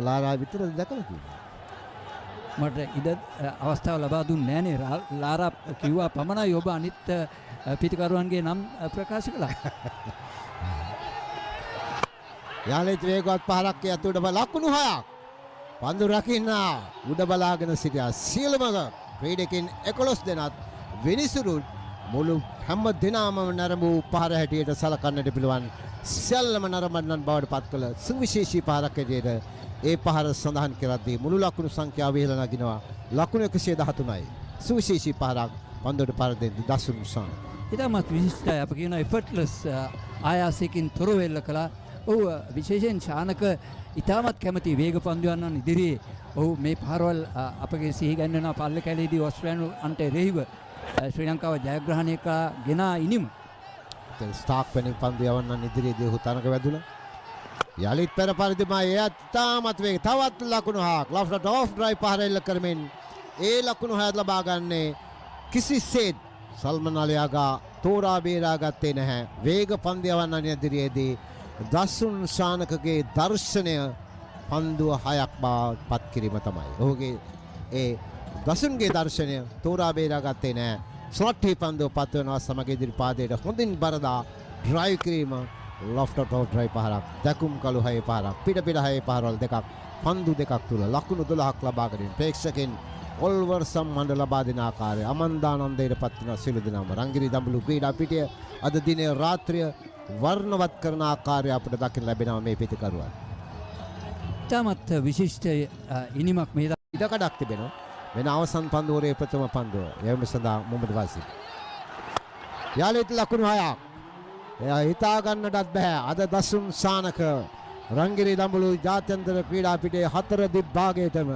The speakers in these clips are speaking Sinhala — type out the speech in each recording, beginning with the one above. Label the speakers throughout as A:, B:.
A: ලාරා විතරද දැකලා තියෙන්නේ.
B: මට ඉඩ අවස්ථාව ලබා දුන්නේ නැහනේ. ලාරා කිව්වා පමණයි ඔබ අනිත් පිටිකරුවන්ගේ නම් ප්‍රකාශ කළා.
A: යාලේ වේගවත් පහරක් යතුඩ ලකුණු 6ක්. පන්දු රකින්න උඩ බලාගෙන සිටියා සියලුම ක්‍රීඩකින් 11 දෙනාත් විනිසුරු මුළු හැම දිනම නරඹු පහර හැටියට සලකන්නට පිළිවන් සියල්ලම නරඹන්නන් බවට පත් කළ සුවිශේෂී පහරක් හැටියට ඒ පහර සඳහන් කරද්දී මුළු ලකුණු සංඛ්‍යාව ඉහළ නගිනවා. ලකුණු 113යි. සුවිශේෂී පහරක් පන්දුවට පාර දෙන්නේ දසුන් සාන.
B: ඉතාමත් විශිෂ්ටයි. අප කියන effortless ආයාසයෙන් තොරව එල්ල කළා. ඔව් විශේෂයෙන් ශානක ඉතාමත් කැමති වේග පන්දුවන්නන් ඉදිරියේ ඔහු මේ පහරවල් අපගේ සිහි ගැන්වෙන පල්ල කැලේදී ඔස්ට්‍රේලියානු අන්ට එරෙහිව ශ්‍රී ලංකාව ජයග්‍රහණය ගෙන ඉනිමු.
A: ස්ටාක් වෙනින් පන්දු යවන්නන් ඉදිරියේදී ඔහු තනක වැදුණා. යලිත් පෙර පරිදිමයි එයත් තාමත් වේග තවත් ලකුණු 6ක් ලොෆ්ට් ඔෆ් ඩ්‍රයිව් පහර එල්ල කරමින් ඒ ලකුණු 6 ලබා ගන්නේ කිසිසේත් සල්මන් අලියාගා තෝරා බේරා ගත්තේ නැහැ. වේග පන්දු යවන්නන් ඉදිරියේදී දසුන් ශානකගේ දර්ශනය පන්දුව 6ක් බවට පත් කිරීම තමයි. ඔහුගේ ඒ දසුන්ගේ දර්ශනය තෝරා බේරා ගත්තේ නැහැ. ස්ලොට් හි පන්දුව පත් වෙනවා සමග ඉදිරි පාදයට හොඳින් බරදා ඩ්‍රයිව් කිරීම ලොෆ්ට් ඔෆ් ඩ්‍රයිව් පහරක් දැකුම් කළු 6 පහරක් පිට 6 පහරවල් දෙකක් පන්දු දෙකක් තුල ලකුණු 12ක් ලබා ගැනීම ප්‍රේක්ෂකෙන් ඔල්වර් සම්මාන ලබා දෙන ආකාරය අමන්දානන්දයට පත් වෙන සිළු දෙනාම රංගිරි දඹුලු ක්‍රීඩා පිටිය අද දිනේ රාත්‍රිය වර්ණවත් කරන ආකාරය අපිට දකින්න ලැබෙනවා මේ පිටිකරුවන්.
B: ඉතාමත් විශිෂ්ට ඉනිමක් මේ
A: ඉඩකඩක් තිබෙනවා. වෙන අවසන් පන්දුවරේ ප්‍රථම පන්දුව. එවම සඳහා මොහමඩ් වාසි. යාලේත් ලකුණු 6ක්. එයා හිතා ගන්නටත් බෑ. අද දසුන් සානක රංගිරි දඹුලු ජාත්‍යන්තර ක්‍රීඩා පිටේ 4 දිග්භාගයටම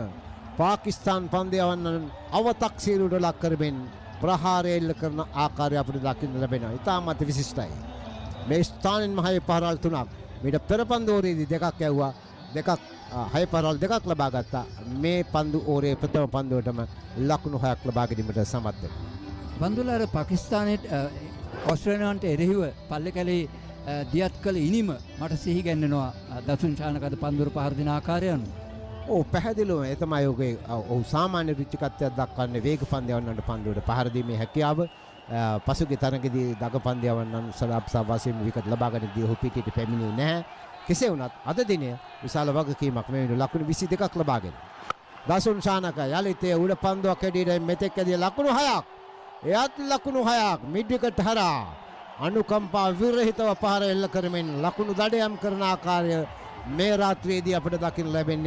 A: පාකිස්තාන් පන්දයවන්නන් අවතක්සීරුවට ලක් කරමින් ප්‍රහාරය එල්ල කරන ආකාරය අපිට දකින්න ලැබෙනවා. ඉතාමත් විශිෂ්ටයි. මේ ස්ථානෙන් මහේ පහරවල් 3ක් මීට පෙර පන්දු ඕරේදී දෙකක් ඇව්වා. දෙකක් 6 පහරවල් දෙකක් ලබා ගත්තා. මේ පන්දු ඕරේ ප්‍රථම පන්දුවටම ලකුණු 6ක් ලබා ගැනීමට සමත් වෙනවා.
B: බන්දුලාර පාකිස්තානයේ ඔස්ට්‍රේලියාවට එරෙහිව පල්ලේ කැලේ දියත් කළ ඉනිම මට සිහි ගැන්වෙනවා. දසුන් ශානකද පන්දුර පහර දෙන ආකාරය අනුව.
A: ඔව් පැහැදිලිවම ඒ තමයි ඔහුගේ ඔහු සාමාන්‍ය රුචිකත්වයක් දක්වන්නේ වේග පන්දයවන්නන්ට පන්දුවට පහර දීමේ හැකියාව. පසුගිය තරඟදී දග පන්දයවන්නන් සලාප්සා වශයෙන් විකට් ලබා ගැනීමදී ඔහු පිටියට පැමිණෙන්නේ නැහැ. කෙසේ වුණත් අද දිනේ විශාල වගකීමක් මේ වෙන ලකුණු 22ක් ලබාගෙන. දසුන් ශානක යලිත් උඩ පන්දුවක් ඇදීලා මෙතෙක් ඇදී ලකුණු 6ක්. එයත් ලකුණු 6ක් මිඩ් විකට් හරහා අනුකම්පා විරහිතව පහර එල්ල කරමින් ලකුණු දඩයම් කරන ආකාරය මේ රාත්‍රියේදී අපිට දකින්න ලැබෙන්නේ